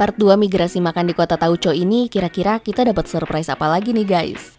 Part 2 migrasi makan di kota Tauco ini kira-kira kita dapat surprise apa lagi nih guys?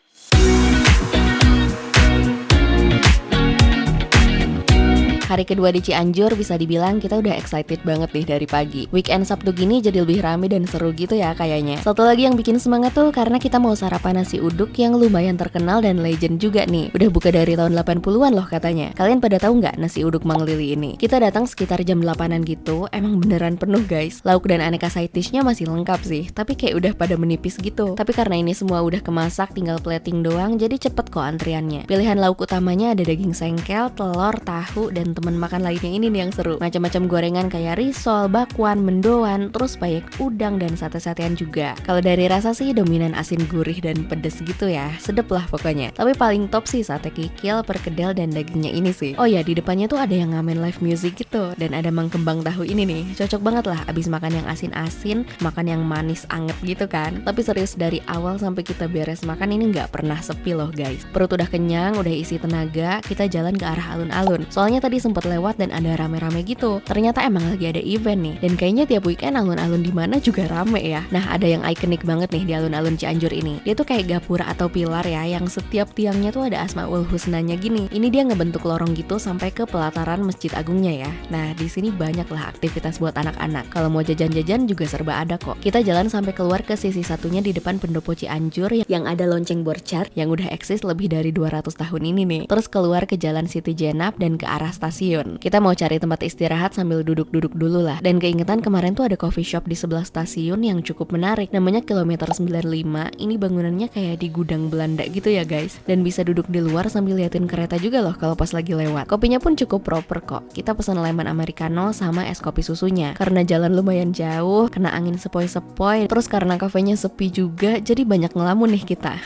Hari kedua di Cianjur bisa dibilang kita udah excited banget nih dari pagi. Weekend Sabtu gini jadi lebih rame dan seru gitu ya kayaknya. Satu lagi yang bikin semangat tuh karena kita mau sarapan nasi uduk yang lumayan terkenal dan legend juga nih. Udah buka dari tahun 80-an loh katanya. Kalian pada tahu nggak nasi uduk Mang Lili ini? Kita datang sekitar jam 8-an gitu, emang beneran penuh guys. Lauk dan aneka side dish-nya masih lengkap sih, tapi kayak udah pada menipis gitu. Tapi karena ini semua udah kemasak, tinggal plating doang, jadi cepet kok antriannya. Pilihan lauk utamanya ada daging sengkel, telur, tahu, dan temen makan lainnya ini nih yang seru. Macam-macam gorengan kayak risol, bakwan, mendoan, terus payek udang dan sate-satean juga. Kalau dari rasa sih dominan asin gurih dan pedes gitu ya. Sedep lah pokoknya. Tapi paling top sih sate kikil, perkedel dan dagingnya ini sih. Oh ya, di depannya tuh ada yang ngamen live music gitu dan ada mang kembang tahu ini nih. Cocok banget lah abis makan yang asin-asin, makan yang manis anget gitu kan. Tapi serius dari awal sampai kita beres makan ini nggak pernah sepi loh guys. Perut udah kenyang, udah isi tenaga, kita jalan ke arah alun-alun. Soalnya tadi sempat lewat dan ada rame-rame gitu. Ternyata emang lagi ada event nih. Dan kayaknya tiap weekend alun-alun di mana juga rame ya. Nah, ada yang ikonik banget nih di alun-alun Cianjur ini. Dia tuh kayak gapura atau pilar ya, yang setiap tiangnya tuh ada Asmaul Husnanya gini. Ini dia ngebentuk lorong gitu sampai ke pelataran Masjid Agungnya ya. Nah, di sini banyak lah aktivitas buat anak-anak. Kalau mau jajan-jajan juga serba ada kok. Kita jalan sampai keluar ke sisi satunya di depan pendopo Cianjur yang ada lonceng Borcar yang udah eksis lebih dari 200 tahun ini nih. Terus keluar ke Jalan Siti Jenab dan ke arah stasiun. Kita mau cari tempat istirahat sambil duduk-duduk dulu lah. Dan keingetan kemarin tuh ada coffee shop di sebelah stasiun yang cukup menarik. Namanya Kilometer 95. Ini bangunannya kayak di gudang Belanda gitu ya guys. Dan bisa duduk di luar sambil liatin kereta juga loh kalau pas lagi lewat. Kopinya pun cukup proper kok. Kita pesan lemon americano sama es kopi susunya. Karena jalan lumayan jauh, kena angin sepoi-sepoi. Terus karena kafenya sepi juga, jadi banyak ngelamun nih kita.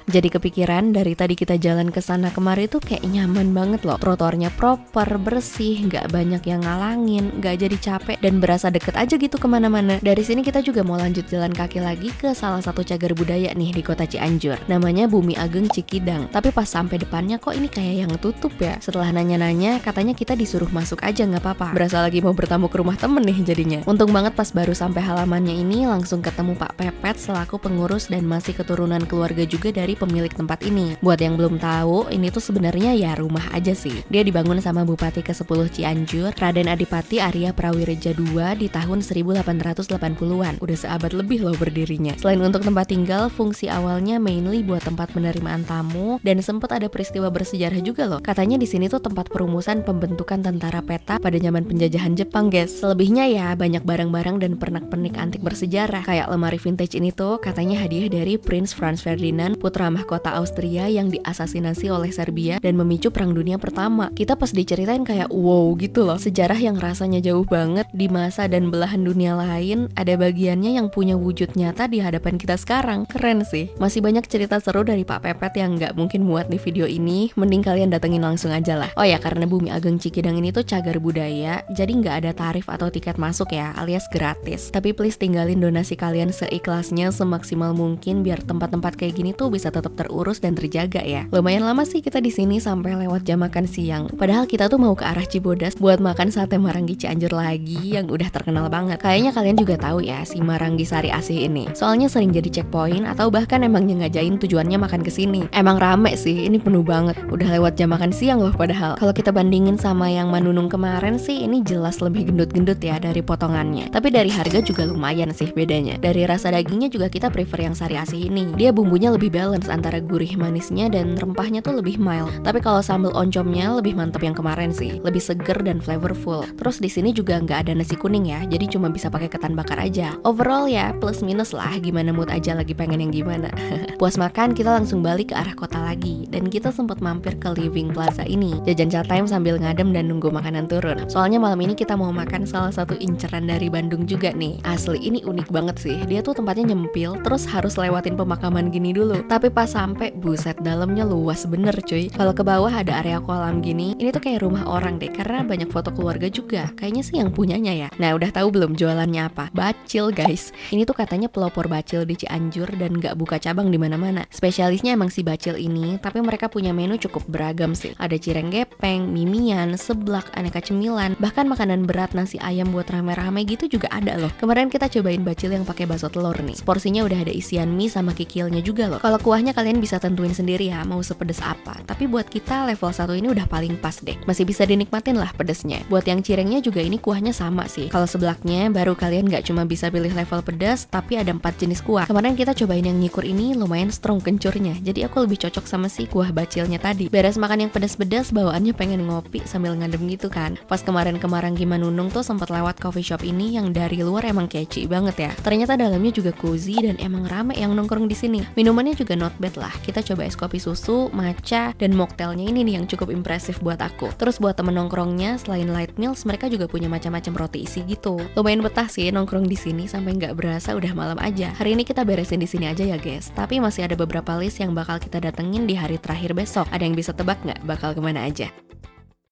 Jadi kepikiran dari tadi kita jalan ke sana kemari tuh kayak nyaman banget loh. Trotoarnya proper, bersih, nggak banyak yang ngalangin, nggak jadi capek dan berasa deket aja gitu kemana-mana. Dari sini kita juga mau lanjut jalan kaki lagi ke salah satu cagar budaya nih di kota Cianjur. Namanya Bumi Ageng Cikidang. Tapi pas sampai depannya kok ini kayak yang tutup ya. Setelah nanya-nanya, katanya kita disuruh masuk aja nggak apa-apa. Berasa lagi mau bertamu ke rumah temen nih jadinya. Untung banget pas baru sampai halamannya ini langsung ketemu Pak Pepet selaku pengurus dan masih keturunan keluarga juga dari pemilik tempat ini. Buat yang belum tahu, ini tuh sebenarnya ya rumah aja sih. Dia dibangun sama Bupati ke-10 Cianjur, Raden Adipati Arya Prawireja II di tahun 1880-an. Udah seabad lebih loh berdirinya. Selain untuk tempat tinggal, fungsi awalnya mainly buat tempat penerimaan tamu dan sempat ada peristiwa bersejarah juga loh. Katanya di sini tuh tempat perumusan pembentukan tentara peta pada zaman penjajahan Jepang, guys. Selebihnya ya banyak barang-barang dan pernak-pernik antik bersejarah. Kayak lemari vintage ini tuh katanya hadiah dari Prince Franz Ferdinand, putra mahkota Austria yang diasasinasi oleh Serbia dan memicu Perang Dunia Pertama. Kita pas diceritain kayak wow gitu loh. Sejarah yang rasanya jauh banget di masa dan belahan dunia lain, ada bagiannya yang punya wujud nyata di hadapan kita sekarang. Keren sih. Masih banyak cerita seru dari Pak Pepet yang nggak mungkin muat di video ini. Mending kalian datengin langsung aja lah. Oh ya, karena Bumi Ageng Cikidang ini tuh cagar budaya, jadi nggak ada tarif atau tiket masuk ya, alias gratis. Tapi please tinggalin donasi kalian seikhlasnya semaksimal mungkin biar tempat-tempat kayak gini tuh bisa tetap terurus dan terjaga ya. Lumayan lama sih kita di sini sampai lewat jam makan siang. Padahal kita tuh mau ke arah Cibodas buat makan sate Maranggi Cianjur lagi yang udah terkenal banget. Kayaknya kalian juga tahu ya si Maranggi Sari Asih ini. Soalnya sering jadi checkpoint atau bahkan emang nyengajain tujuannya makan ke sini. Emang rame sih, ini penuh banget. Udah lewat jam makan siang loh padahal. Kalau kita bandingin sama yang Manunung kemarin sih ini jelas lebih gendut-gendut ya dari potongannya. Tapi dari harga juga lumayan sih bedanya. Dari rasa dagingnya juga kita prefer yang Sari Asih ini. Dia bumbunya lebih balance antara gurih manisnya dan rempahnya tuh lebih mild. Tapi kalau sambal oncomnya lebih mantep yang kemarin sih. Lebih seger dan flavorful. Terus di sini juga nggak ada nasi kuning ya, jadi cuma bisa pakai ketan bakar aja. Overall ya plus minus lah, gimana mood aja lagi pengen yang gimana. Puas makan kita langsung balik ke arah kota lagi dan kita sempat mampir ke Living Plaza ini. Jajan chat time sambil ngadem dan nunggu makanan turun. Soalnya malam ini kita mau makan salah satu inceran dari Bandung juga nih. Asli ini unik banget sih. Dia tuh tempatnya nyempil, terus harus lewatin pemakaman gini dulu. Tapi pas sampai buset dalamnya luas bener cuy. Kalau ke bawah ada area kolam gini. Ini tuh kayak rumah rumah orang deh, karena banyak foto keluarga juga. Kayaknya sih yang punyanya ya. Nah, udah tahu belum jualannya apa? Bacil guys. Ini tuh katanya pelopor bacil di Cianjur dan gak buka cabang di mana-mana. Spesialisnya emang si bacil ini, tapi mereka punya menu cukup beragam sih. Ada cireng gepeng, mimian, seblak, aneka cemilan, bahkan makanan berat nasi ayam buat rame-rame gitu juga ada loh. Kemarin kita cobain bacil yang pakai bakso telur nih. Porsinya udah ada isian mie sama kikilnya juga loh. Kalau kuahnya kalian bisa tentuin sendiri ya mau sepedes apa. Tapi buat kita level 1 ini udah paling pas deh. Masih bisa dinikmatin lah pedesnya. Buat yang cirengnya juga ini kuahnya sama sih. Kalau seblaknya baru kalian gak cuma bisa pilih level pedas, tapi ada 4 jenis kuah. Kemarin kita cobain yang nyikur ini lumayan strong kencurnya. Jadi aku lebih cocok sama si kuah bacilnya tadi. Beres makan yang pedas-pedas, bawaannya pengen ngopi sambil ngadem gitu kan. Pas kemarin ke Maranggimanunung tuh sempat lewat coffee shop ini yang dari luar emang catchy banget ya. Ternyata dalamnya juga cozy dan emang rame yang nongkrong di sini. Minumannya juga not bad lah. Kita coba es kopi susu, matcha, dan mocktailnya ini nih yang cukup impresif buat aku. Terus buat temen nongkrongnya, selain light meals, mereka juga punya macam-macam roti isi gitu. Lumayan betah sih nongkrong di sini sampai nggak berasa udah malam aja. Hari ini kita beresin di sini aja ya guys. Tapi masih ada beberapa list yang bakal kita datengin di hari terakhir besok. Ada yang bisa tebak nggak bakal kemana aja?